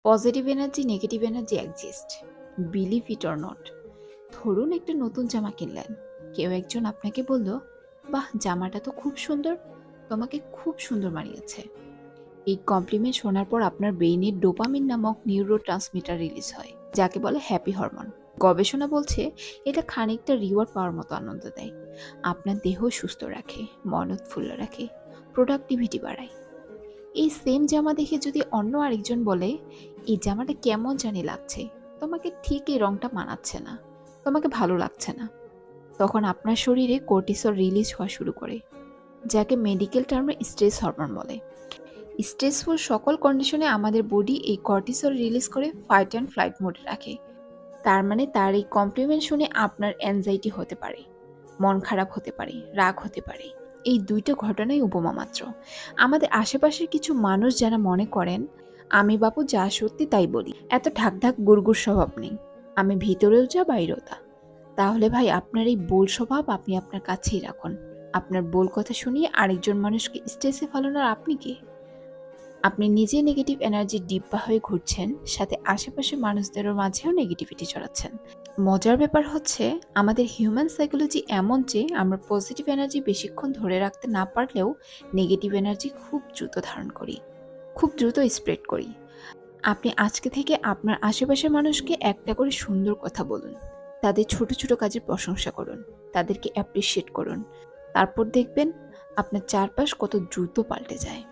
Positive energy, negative energy exist. Believe it or not. ধরুন একটা নতুন জামা কিনলেন। কেউ একজন আপনাকে বলল, বাহ জামাটা তো খুব সুন্দর, তোমাকে খুব সুন্দর মানিয়েছে। এই কমপ্লিমেন্ট শোনার পর আপনার ব্রেইনে ডোপামিন নামক নিউরো ট্রান্সমিটার রিলিজ হয়, যাকে বলে হ্যাপি হরমোন। গবেষণা বলছে এটা খানিকটা রিওয়ার্ড পাওয়ার মতো আনন্দ দেয়। আপনার দেহ সুস্থ রাখে, মন উৎফুল্ল রাখে, প্রোডাক্টিভিটি বাড়ায়। এই সেম জামা দেখে যদি অন্য আরেকজন বলে, এই জামাটা কেমন জানি লাগছে, তোমাকে ঠিক এই রংটা মানাচ্ছে না, তোমাকে ভালো লাগছে না, তখন আপনার শরীরে কর্টিসল রিলিজ হওয়া শুরু করে, যাকে মেডিকেল টার্মে স্ট্রেস হরমোন বলে। স্ট্রেসফুল সকল কন্ডিশনে আমাদের বডি এই কর্টিসল রিলিজ করে ফাইট অ্যান্ড ফ্লাইট মোডে রাখে। তার মানে তার এই কমপ্লিমেন্ট শুনে আপনার অ্যাংজাইটি হতে পারে, মন খারাপ হতে পারে, রাগ হতে পারে। এই দুইটা ঘটনাই উপমা মাত্র। আমাদের আশেপাশের কিছু মানুষ যারা মনে করেন, আমি বাপু যা সত্যি তাই বলি, এত ঢাকঢাক গুড়গুড় স্বভাব নেই, আমি ভিতরেও যা বাইরেও তা। তাহলে ভাই আপনার এই বোল স্বভাব আপনি আপনার কাছেই রাখুন। আপনার বোল কথা শুনিয়ে আরেকজন মানুষকে স্ট্রেসে ফেলানোর আপনি কে? আপনি নিজে নেগেটিভ এনার্জির ডিব্বা হয়ে ঘুরছেন, সাথে আশেপাশের মানুষদেরও মাঝেও নেগেটিভিটি ছড়াচ্ছেন। মজার ব্যাপার হচ্ছে, আমাদের হিউম্যান সাইকোলজি এমন যে আমরা পজিটিভ এনার্জি বেশিক্ষণ ধরে রাখতে না পারলেও নেগেটিভ এনার্জি খুব দ্রুত ধারণ করি, খুব দ্রুত স্প্রেড করি। আপনি আজকে থেকে আপনার আশেপাশের মানুষকে একটা করে সুন্দর কথা বলুন, তাদের ছোট ছোট কাজের প্রশংসা করুন, তাদেরকে অ্যাপ্রিসিয়েট করুন। তারপর দেখবেন আপনার চারপাশ কত দ্রুত পাল্টে যায়।